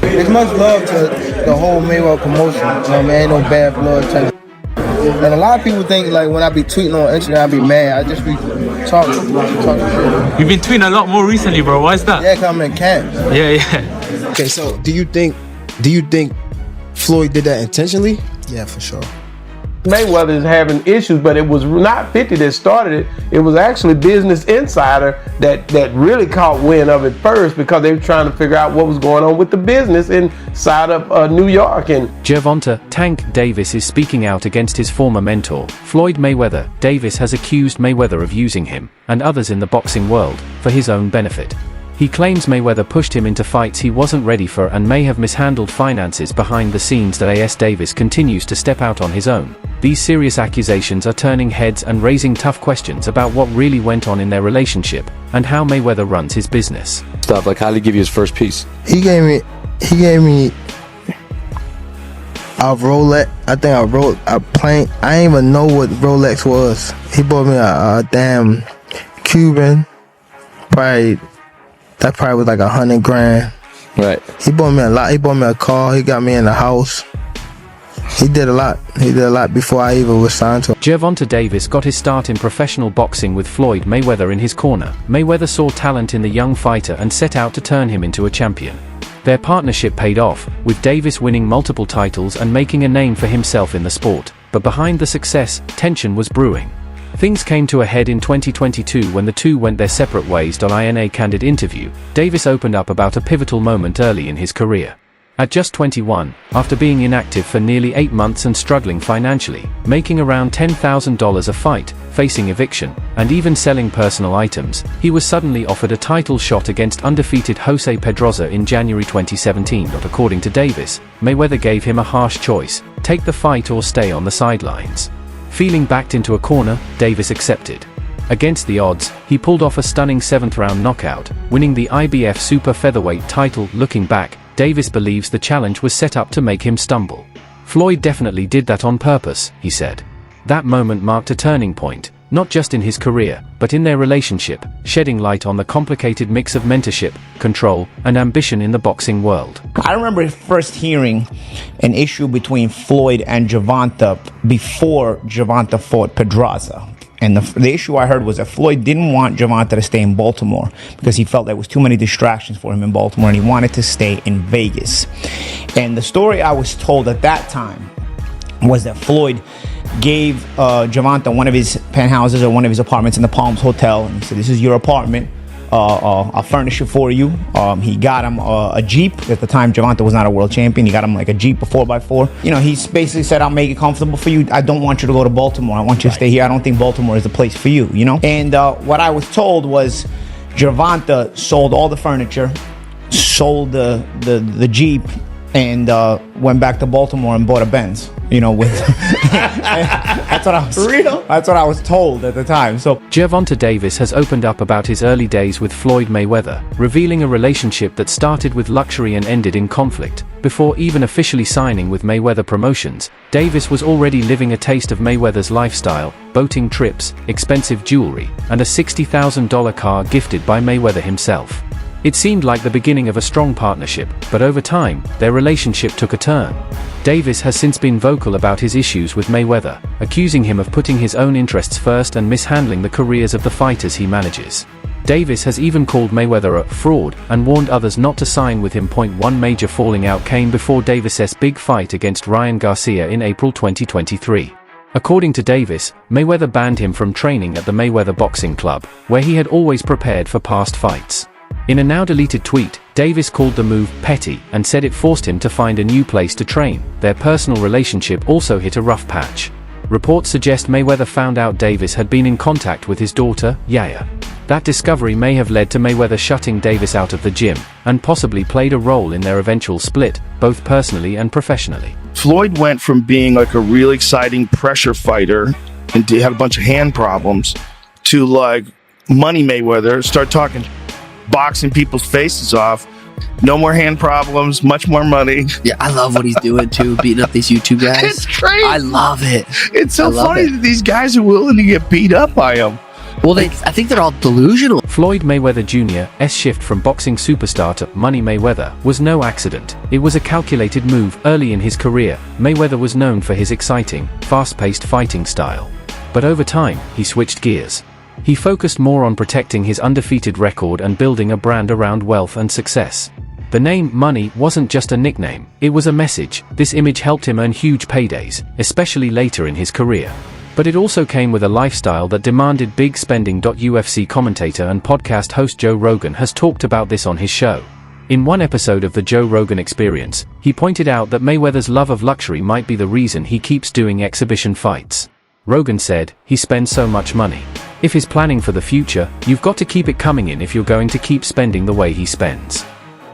It's much love to the whole Mayweather promotion. You know what I mean? Ain't no bad blood. And a lot of people think like when I be tweeting on Instagram, I be mad. I just be talking shit. You've been tweeting a lot more recently, bro. Why is that? Yeah, cause I'm in camp. Yeah. Okay, so do you think Floyd did that intentionally? Yeah, for sure. Mayweather is having issues, but it was not 50 that started it. It was actually Business Insider that really caught wind of it first, because they were trying to figure out what was going on with the business inside of New York. And Gervonta "Tank" Davis is speaking out against his former mentor, Floyd Mayweather. Davis has accused Mayweather of using him, and others in the boxing world, for his own benefit. He claims Mayweather pushed him into fights he wasn't ready for and may have mishandled finances behind the scenes. That AS Davis continues to step out on his own. These serious accusations are turning heads and raising tough questions about what really went on in their relationship, and how Mayweather runs his business. Stuff like, how did he give you his first piece? He gave me a Rolex. I think I wrote a plane. I didn't even know what Rolex was. He bought me a damn Cuban. That probably was like $100 grand. Right. He bought me a lot. He bought me a car. He got me in the house. He did a lot. He did a lot before I even was signed to him. Gervonta Davis got his start in professional boxing with Floyd Mayweather in his corner. Mayweather saw talent in the young fighter and set out to turn him into a champion. Their partnership paid off, with Davis winning multiple titles and making a name for himself in the sport. But behind the success, tension was brewing. Things came to a head in 2022 when the two went their separate ways. In a candid interview, Davis opened up about a pivotal moment early in his career. At just 21, after being inactive for nearly 8 months and struggling financially, making around $10,000 a fight, facing eviction, and even selling personal items, he was suddenly offered a title shot against undefeated Jose Pedroza in January 2017. According to Davis, Mayweather gave him a harsh choice: take the fight or stay on the sidelines. Feeling backed into a corner, Davis accepted. Against the odds, he pulled off a stunning 7th-round knockout, winning the IBF Super Featherweight title. Looking back, Davis believes the challenge was set up to make him stumble. Floyd definitely did that on purpose, he said. That moment marked a turning point, not just in his career, but in their relationship, shedding light on the complicated mix of mentorship, control, and ambition in the boxing world. I remember first hearing an issue between Floyd and Gervonta before Gervonta fought Pedroza. And the issue I heard was that Floyd didn't want Gervonta to stay in Baltimore because he felt there was too many distractions for him in Baltimore, and he wanted to stay in Vegas. And the story I was told at that time was that Floyd gave Gervonta one of his penthouses or one of his apartments in the Palms Hotel, and he said, "This is your apartment. I'll furnish it for you." He got him a Jeep. At the time, Gervonta was not a world champion. He got him like a Jeep, a 4x4. You know, he basically said, "I'll make it comfortable for you. I don't want you to go to Baltimore. I want you to stay here. I don't think Baltimore is the place for you," you know? And what I was told was Gervonta sold all the furniture, sold the Jeep, and went back to Baltimore and bought a Benz. You know, with that's what I was real. That's what I was told at the time. So Gervonta Davis has opened up about his early days with Floyd Mayweather, revealing a relationship that started with luxury and ended in conflict. Before even officially signing with Mayweather Promotions, Davis was already living a taste of Mayweather's lifestyle: boating trips, expensive jewelry, and a $60,000 car gifted by Mayweather himself. It seemed like the beginning of a strong partnership, but over time, their relationship took a turn. Davis has since been vocal about his issues with Mayweather, accusing him of putting his own interests first and mishandling the careers of the fighters he manages. Davis has even called Mayweather a fraud and warned others not to sign with him. One major falling out came before Davis's big fight against Ryan Garcia in April 2023. According to Davis, Mayweather banned him from training at the Mayweather Boxing Club, where he had always prepared for past fights. In a now-deleted tweet, Davis called the move petty and said it forced him to find a new place to train. Their personal relationship also hit a rough patch. Reports suggest Mayweather found out Davis had been in contact with his daughter, Yaya. That discovery may have led to Mayweather shutting Davis out of the gym, and possibly played a role in their eventual split, both personally and professionally. Floyd went from being like a really exciting pressure fighter and he had a bunch of hand problems to like Money Mayweather, start talking boxing people's faces off. No more hand problems, much more money. Yeah, I love what he's doing too, beating up these YouTube guys. It's crazy. I love it. It's so funny that these guys are willing to get beat up by him. Well, I think they're all delusional. Floyd Mayweather Jr.'s shift from boxing superstar to Money Mayweather was no accident. It was a calculated move. Early in his career, Mayweather was known for his exciting, fast-paced fighting style. But over time, he switched gears. He focused more on protecting his undefeated record and building a brand around wealth and success. The name Money wasn't just a nickname, it was a message. This image helped him earn huge paydays, especially later in his career. But it also came with a lifestyle that demanded big spending. UFC commentator and podcast host Joe Rogan has talked about this on his show. In one episode of the Joe Rogan Experience, he pointed out that Mayweather's love of luxury might be the reason he keeps doing exhibition fights. Rogan said, "He spends so much money. If he's planning for the future, you've got to keep it coming in if you're going to keep spending the way he spends."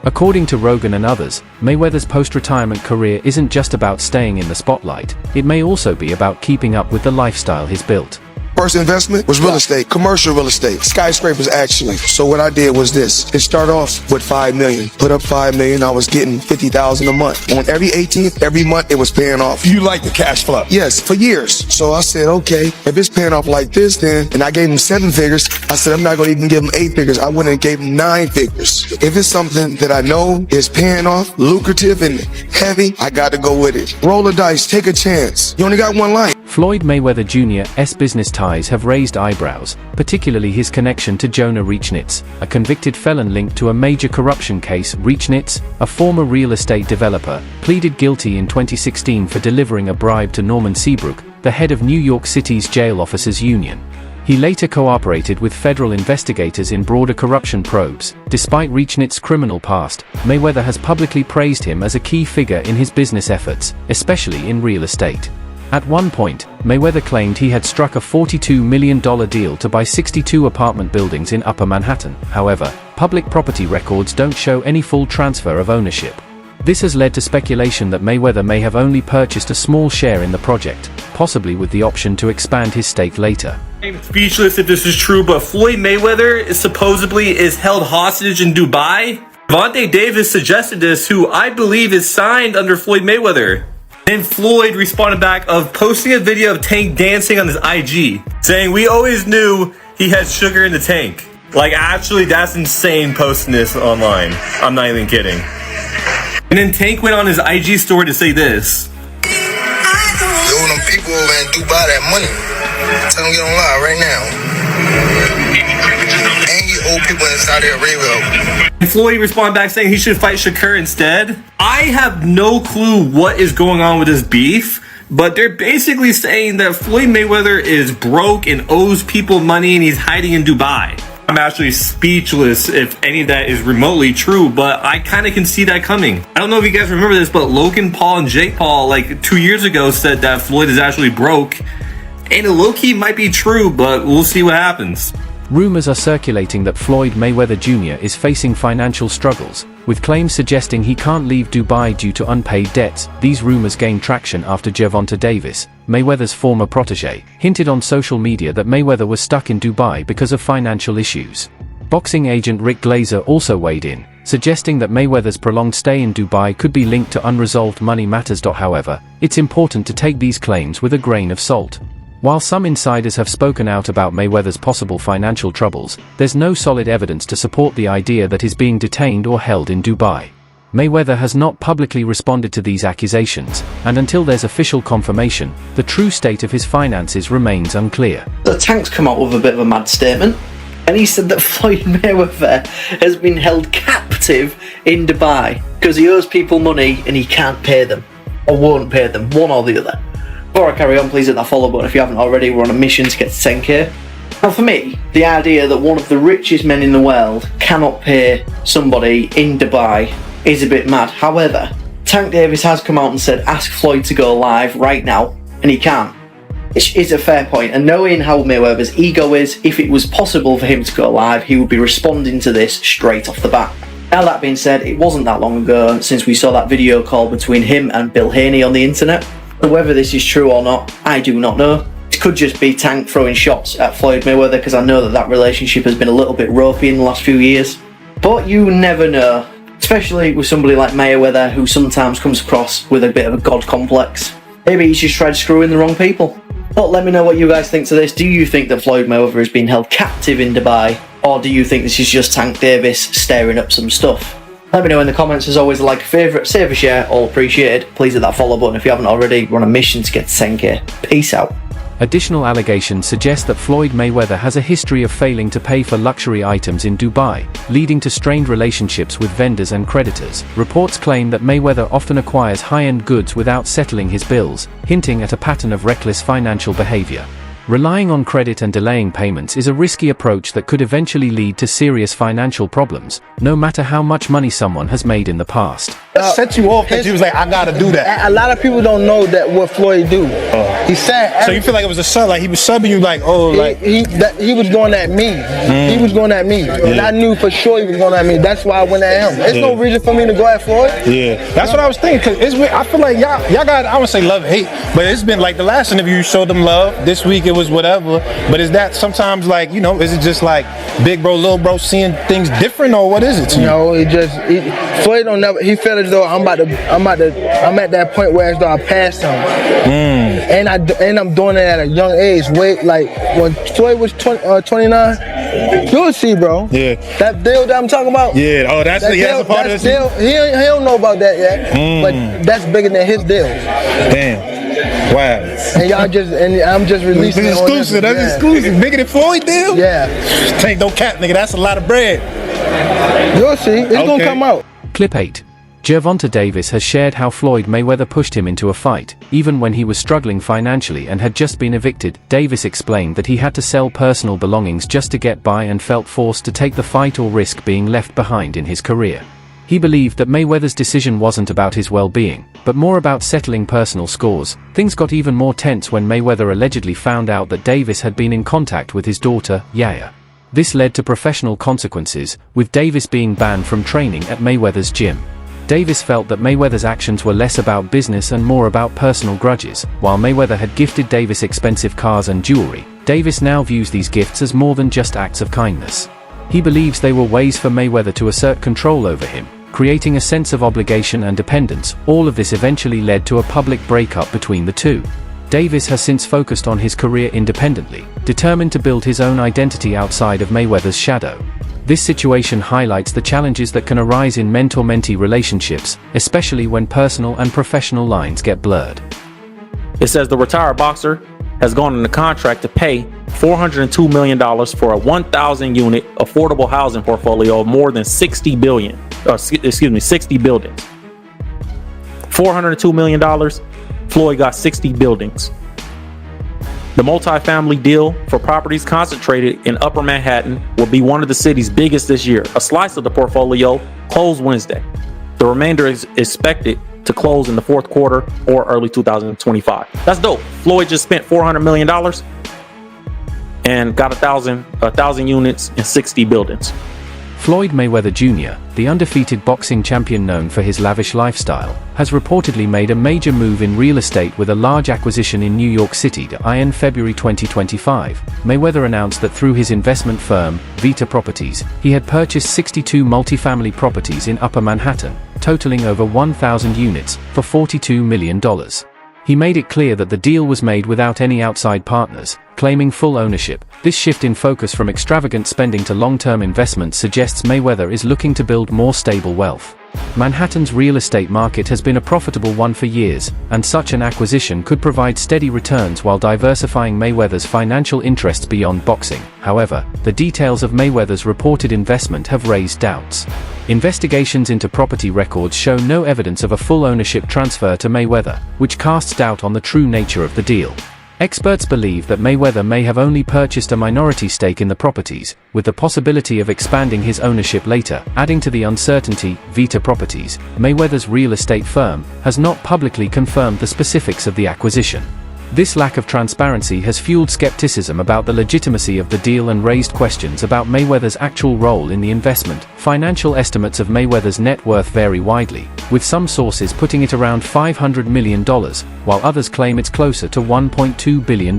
According to Rogan and others, Mayweather's post-retirement career isn't just about staying in the spotlight, it may also be about keeping up with the lifestyle he's built. First investment was real estate, commercial real estate, skyscrapers actually. So what I did was this. It started off with $5 million. Put up $5 million, I was getting $50,000 a month. On every 18th, every month, it was paying off. You like the cash flow? Yes, for years. So I said, okay, if it's paying off like this then, and I gave him 7 figures, I said, I'm not gonna even give him 8 figures. I went and gave him 9 figures. If it's something that I know is paying off, lucrative and heavy, I got to go with it. Roll the dice, take a chance. You only got one life. Floyd Mayweather Jr.'s business ties have raised eyebrows, particularly his connection to Jonah Reachnitz, a convicted felon linked to a major corruption case. Reachnitz, a former real estate developer, pleaded guilty in 2016 for delivering a bribe to Norman Seabrook, the head of New York City's Jail Officers Union. He later cooperated with federal investigators in broader corruption probes. Despite Reachnitz's criminal past, Mayweather has publicly praised him as a key figure in his business efforts, especially in real estate. At one point, Mayweather claimed he had struck a $42 million deal to buy 62 apartment buildings in Upper Manhattan. However, public property records don't show any full transfer of ownership. This has led to speculation that Mayweather may have only purchased a small share in the project, possibly with the option to expand his stake later. I'm speechless if this is true, but Floyd Mayweather is held hostage in Dubai. Gervonta Davis suggested this, who I believe is signed under Floyd Mayweather. Then Floyd responded back of posting a video of Tank dancing on his IG, saying, "We always knew he had sugar in the tank." Like, actually, that's insane posting this online. I'm not even kidding. And then Tank went on his IG story to say this. Yo, them people over in Dubai that money. Tell them get online right now. And you old people in Saudi Arabia. And Floyd responded back saying he should fight Shakur instead. I have no clue what is going on with this beef, but they're basically saying that Floyd Mayweather is broke and owes people money and he's hiding in Dubai. I'm actually speechless if any of that is remotely true, but I kind of can see that coming. I don't know if you guys remember this, but Logan Paul and Jake Paul, like 2 years ago, said that Floyd is actually broke. And it low-key might be true, but we'll see what happens. Rumors are circulating that Floyd Mayweather Jr. is facing financial struggles, with claims suggesting he can't leave Dubai due to unpaid debts. These rumors gained traction after Gervonta Davis, Mayweather's former protege, hinted on social media that Mayweather was stuck in Dubai because of financial issues. Boxing agent Rick Glazer also weighed in, suggesting that Mayweather's prolonged stay in Dubai could be linked to unresolved money matters. However, it's important to take these claims with a grain of salt. While some insiders have spoken out about Mayweather's possible financial troubles, there's no solid evidence to support the idea that he's being detained or held in Dubai. Mayweather has not publicly responded to these accusations, and until there's official confirmation, the true state of his finances remains unclear. The Tank's come out with a bit of a mad statement, and he said that Floyd Mayweather has been held captive in Dubai because he owes people money and he can't pay them, or won't pay them, one or the other. Before I carry on, please hit that follow button if you haven't already. We're on a mission to get to 10k. Now for me, the idea that one of the richest men in the world cannot pay somebody in Dubai is a bit mad. However, Tank Davis has come out and said ask Floyd to go live right now, and he can't. Which is a fair point, and knowing how Mayweather's ego is, if it was possible for him to go live, he would be responding to this straight off the bat. Now that being said, it wasn't that long ago since we saw that video call between him and Bill Haney on the internet. Whether this is true or not, I do not know. It could just be Tank throwing shots at Floyd Mayweather, because I know that relationship has been a little bit ropey in the last few years. But you never know, especially with somebody like Mayweather, who sometimes comes across with a bit of a god complex. Maybe he's just tried screwing the wrong people. But let me know what you guys think to this. Do you think that Floyd Mayweather is being held captive in Dubai? Or do you think this is just Tank Davis stirring up some stuff? Let me know in the comments. As always, a like, a favourite, save a share, all appreciated. Please hit that follow button if you haven't already. We're on a mission to get to 10k. Peace out. Additional allegations suggest that Floyd Mayweather has a history of failing to pay for luxury items in Dubai, leading to strained relationships with vendors and creditors. Reports claim that Mayweather often acquires high-end goods without settling his bills, hinting at a pattern of reckless financial behavior. Relying on credit and delaying payments is a risky approach that could eventually lead to serious financial problems, no matter how much money someone has made in the past. That set you off that you was like, I gotta do that. A lot of people don't know that what Floyd do. He said. So you feel like it was a sub, like he was subbing you, like, oh, like he was going at me. He was going at me, and I knew for sure he was going at me. That's why I went at him. There's no reason for me to go at Floyd. Yeah, that's what I was thinking. Cause it's weird. I feel like y'all got, I wouldn't say love hate, but it's been like the last interview you showed them love. This week it was whatever. But is that sometimes like, you know, is it just like big bro, little bro seeing things different, or what is it to you? No, Floyd don't never. He felt as though I'm at that point where as though I passed him, and I'm doing it at a young age. Wait, like when Floyd was 29, you'll see, bro. Yeah. That deal that I'm talking about. Yeah. Oh, that's a part of this. Deal, he don't know about that yet, but that's bigger than his deals. Damn. Wow. And I'm just releasing it. Exclusive. That's exclusive. Bigger than Floyd deal? Yeah. Tank, don't cap, nigga. That's a lot of bread. You'll see. It's gonna come out. Clip 8. Gervonta Davis has shared how Floyd Mayweather pushed him into a fight, even when he was struggling financially and had just been evicted. Davis explained that he had to sell personal belongings just to get by and felt forced to take the fight or risk being left behind in his career. He believed that Mayweather's decision wasn't about his well-being, but more about settling personal scores. Things got even more tense when Mayweather allegedly found out that Davis had been in contact with his daughter, Yaya. This led to professional consequences, with Davis being banned from training at Mayweather's gym. Davis felt that Mayweather's actions were less about business and more about personal grudges. While Mayweather had gifted Davis expensive cars and jewelry, Davis now views these gifts as more than just acts of kindness. He believes they were ways for Mayweather to assert control over him, creating a sense of obligation and dependence. All of this eventually led to a public breakup between the two. Davis has since focused on his career independently, determined to build his own identity outside of Mayweather's shadow. This situation highlights the challenges that can arise in mentor-mentee relationships, especially when personal and professional lines get blurred. It says the retired boxer has gone into contract to pay $402 million for a 1,000-unit affordable housing portfolio of more than 60 buildings. $402 million, Floyd got 60 buildings. The multi-family deal for properties concentrated in Upper Manhattan will be one of the city's biggest this year. A slice of the portfolio closed Wednesday. The remainder is expected to close in the fourth quarter or early 2025. That's dope. Floyd just spent $400 million and got 1,000 units in 60 buildings. Floyd Mayweather Jr., the undefeated boxing champion known for his lavish lifestyle, has reportedly made a major move in real estate with a large acquisition in New York City in February 2025. Mayweather announced that through his investment firm, Vita Properties, he had purchased 62 multifamily properties in Upper Manhattan, totaling over 1,000 units, for $42 million. He made it clear that the deal was made without any outside partners, claiming full ownership. This shift in focus from extravagant spending to long-term investment suggests Mayweather is looking to build more stable wealth. Manhattan's real estate market has been a profitable one for years, and such an acquisition could provide steady returns while diversifying Mayweather's financial interests beyond boxing. However, the details of Mayweather's reported investment have raised doubts. Investigations into property records show no evidence of a full ownership transfer to Mayweather, which casts doubt on the true nature of the deal. Experts believe that Mayweather may have only purchased a minority stake in the properties, with the possibility of expanding his ownership later. Adding to the uncertainty, Vita Properties, Mayweather's real estate firm, has not publicly confirmed the specifics of the acquisition. This lack of transparency has fueled skepticism about the legitimacy of the deal and raised questions about Mayweather's actual role in the investment. Financial estimates of Mayweather's net worth vary widely, with some sources putting it around $500 million, while others claim it's closer to $1.2 billion.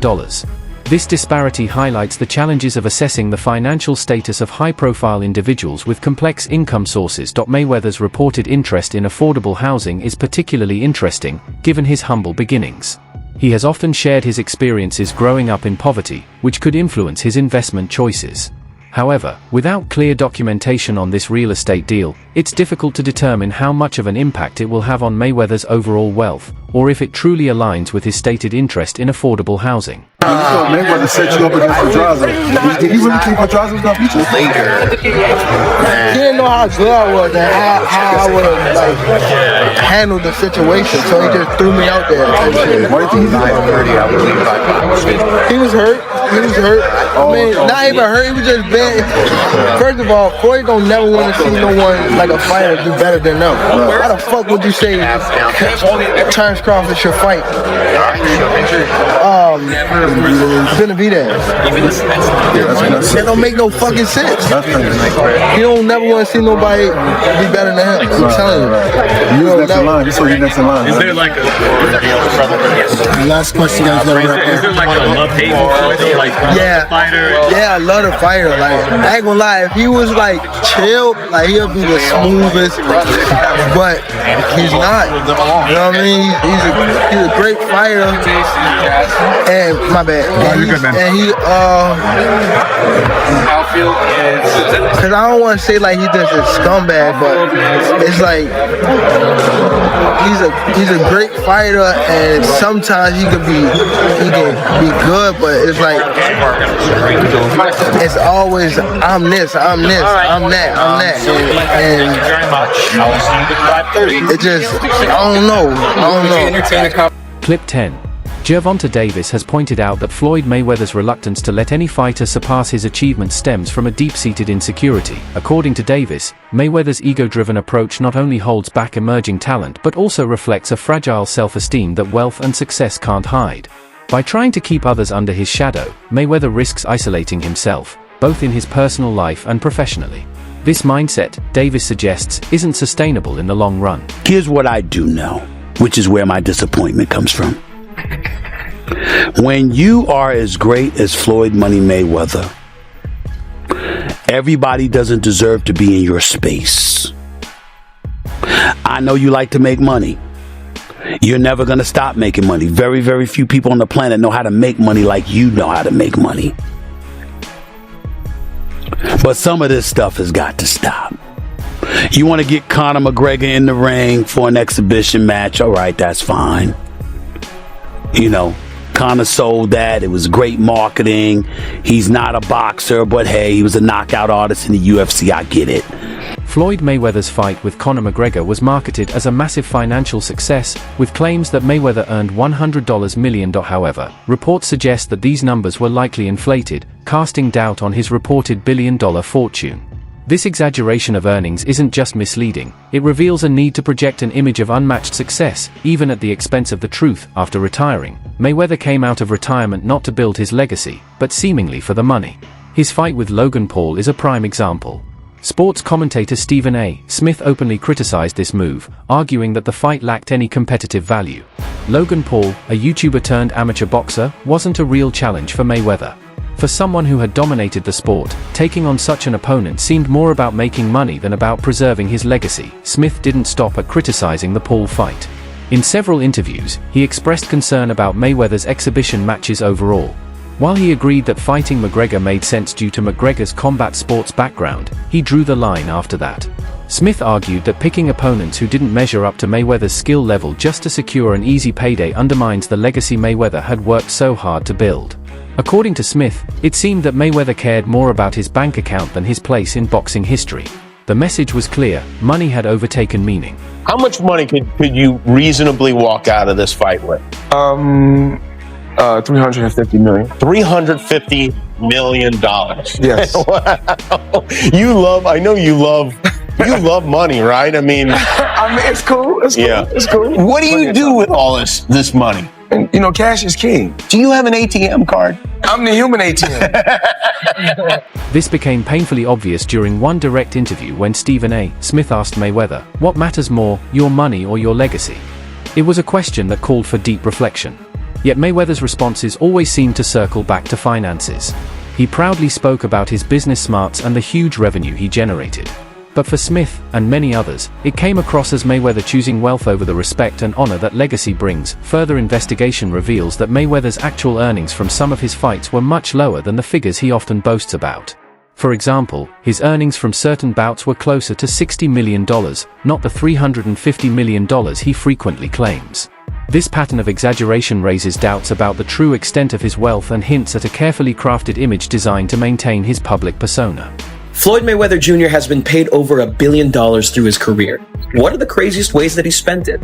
This disparity highlights the challenges of assessing the financial status of high-profile individuals with complex income sources. Mayweather's reported interest in affordable housing is particularly interesting, given his humble beginnings. He has often shared his experiences growing up in poverty, which could influence his investment choices. However, without clear documentation on this real estate deal, it's difficult to determine how much of an impact it will have on Mayweather's overall wealth, or if it truly aligns with his stated interest in affordable housing. Mayweather set you up against Pedraza. Did you really think Pedraza was gonna beat you? Later. He didn't know how good I was and how I would like handle the situation, so he just threw me out there. Why do you think he's 9-30? I believe He was hurt. He was hurt. I mean, not even hurt. He was just bad. First of all, Floyd don't never want to see no one like a fighter do better than them. How the fuck would you say Terrence Crawford should fight Benavidez? That don't make no fucking sense. He don't never want to see nobody be better than him. I'm telling you. You're next in line. Just so you're next in line. Is there like a last question, guys? Is there like a love-hate like fighter? Yeah, I love the fighter. Like, I ain't gonna lie, if he was like chill, like he'll be the smoothest, but he's not. You know what I mean? He's a great fighter. And my bad. And he cause I don't want to say like he's just a scumbag, but it's like he's a great fighter, and sometimes he can be good, but it's like it's always I'm this, I'm that, and it just I don't know. Clip 10. Gervonta Davis has pointed out that Floyd Mayweather's reluctance to let any fighter surpass his achievements stems from a deep-seated insecurity. According to Davis, Mayweather's ego-driven approach not only holds back emerging talent but also reflects a fragile self-esteem that wealth and success can't hide. By trying to keep others under his shadow, Mayweather risks isolating himself, both in his personal life and professionally. This mindset, Davis suggests, isn't sustainable in the long run. Here's what I do know, which is where my disappointment comes from. When you are as great as Floyd Money Mayweather, everybody doesn't deserve to be in your space. I know you like to make money. You're never going to stop making money. Very, very few people on the planet know how to make money like you know how to make money. But some of this stuff has got to stop. You want to get Conor McGregor in the ring for an exhibition match? All right, that's fine. You know, Conor sold that. It was great marketing. He's not a boxer, but hey, he was a knockout artist in the UFC. I get it. Floyd Mayweather's fight with Conor McGregor was marketed as a massive financial success, with claims that Mayweather earned $100 million. However, reports suggest that these numbers were likely inflated, casting doubt on his reported billion-dollar fortune. This exaggeration of earnings isn't just misleading, it reveals a need to project an image of unmatched success, even at the expense of the truth. After retiring, Mayweather came out of retirement not to build his legacy, but seemingly for the money. His fight with Logan Paul is a prime example. Sports commentator Stephen A. Smith openly criticized this move, arguing that the fight lacked any competitive value. Logan Paul, a YouTuber turned amateur boxer, wasn't a real challenge for Mayweather. For someone who had dominated the sport, taking on such an opponent seemed more about making money than about preserving his legacy. Smith didn't stop at criticizing the Paul fight. In several interviews, he expressed concern about Mayweather's exhibition matches overall. While he agreed that fighting McGregor made sense due to McGregor's combat sports background, he drew the line after that. Smith argued that picking opponents who didn't measure up to Mayweather's skill level just to secure an easy payday undermines the legacy Mayweather had worked so hard to build. According to Smith, it seemed that Mayweather cared more about his bank account than his place in boxing history. The message was clear: money had overtaken meaning. How much money could you reasonably walk out of this fight with? 350 million. $350 million. Yes. Wow. I know you love money, right? I mean, it's cool. It's cool. Yeah. It's cool. What do you do with all this money? And cash is king. Do you have an ATM card? I'm the human ATM. This became painfully obvious during one direct interview when Stephen A. Smith asked Mayweather, "What matters more, your money or your legacy?" It was a question that called for deep reflection. Yet Mayweather's responses always seemed to circle back to finances. He proudly spoke about his business smarts and the huge revenue he generated. But for Smith, and many others, it came across as Mayweather choosing wealth over the respect and honor that legacy brings. Further investigation reveals that Mayweather's actual earnings from some of his fights were much lower than the figures he often boasts about. For example, his earnings from certain bouts were closer to $60 million, not the $350 million he frequently claims. This pattern of exaggeration raises doubts about the true extent of his wealth and hints at a carefully crafted image designed to maintain his public persona. Floyd Mayweather Jr. has been paid over $1 billion through his career. What are the craziest ways that he spent it?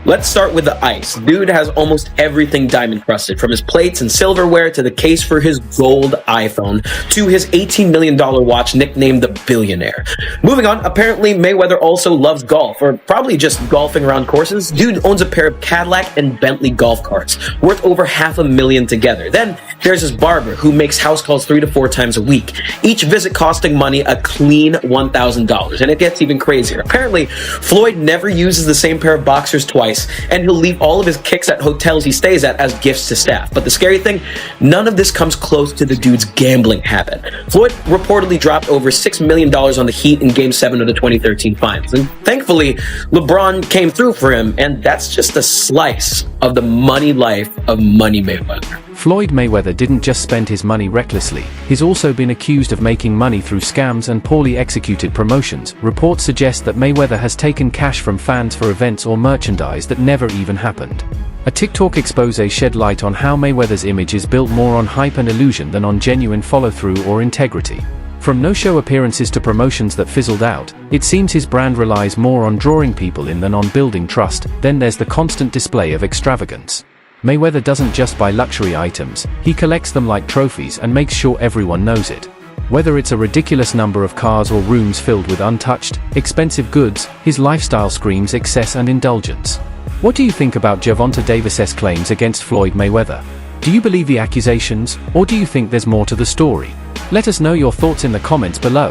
Let's start with the ice. Dude has almost everything diamond crusted, from his plates and silverware to the case for his gold iPhone to his $18 million watch nicknamed the Billionaire. Moving on, apparently Mayweather also loves golf, or probably just golfing around courses. Dude owns a pair of Cadillac and Bentley golf carts, worth over $500,000 together. Then there's his barber, who makes house calls 3 to 4 times a week, each visit costing money a clean $1,000. And it gets even crazier. Apparently, Floyd never uses the same pair of boxers twice, and he'll leave all of his kicks at hotels he stays at as gifts to staff. But the scary thing, none of this comes close to the dude's gambling habit. Floyd reportedly dropped over $6 million on the Heat in Game 7 of the 2013 Finals. And thankfully, LeBron came through for him, and that's just a slice of the money life of Money Mayweather. Floyd Mayweather didn't just spend his money recklessly, he's also been accused of making money through scams and poorly executed promotions. Reports suggest that Mayweather has taken cash from fans for events or merchandise that never even happened. A TikTok expose shed light on how Mayweather's image is built more on hype and illusion than on genuine follow-through or integrity. From no-show appearances to promotions that fizzled out, it seems his brand relies more on drawing people in than on building trust. Then there's the constant display of extravagance. Mayweather doesn't just buy luxury items, he collects them like trophies and makes sure everyone knows it. Whether it's a ridiculous number of cars or rooms filled with untouched, expensive goods, his lifestyle screams excess and indulgence. What do you think about Gervonta Davis's claims against Floyd Mayweather? Do you believe the accusations, or do you think there's more to the story? Let us know your thoughts in the comments below.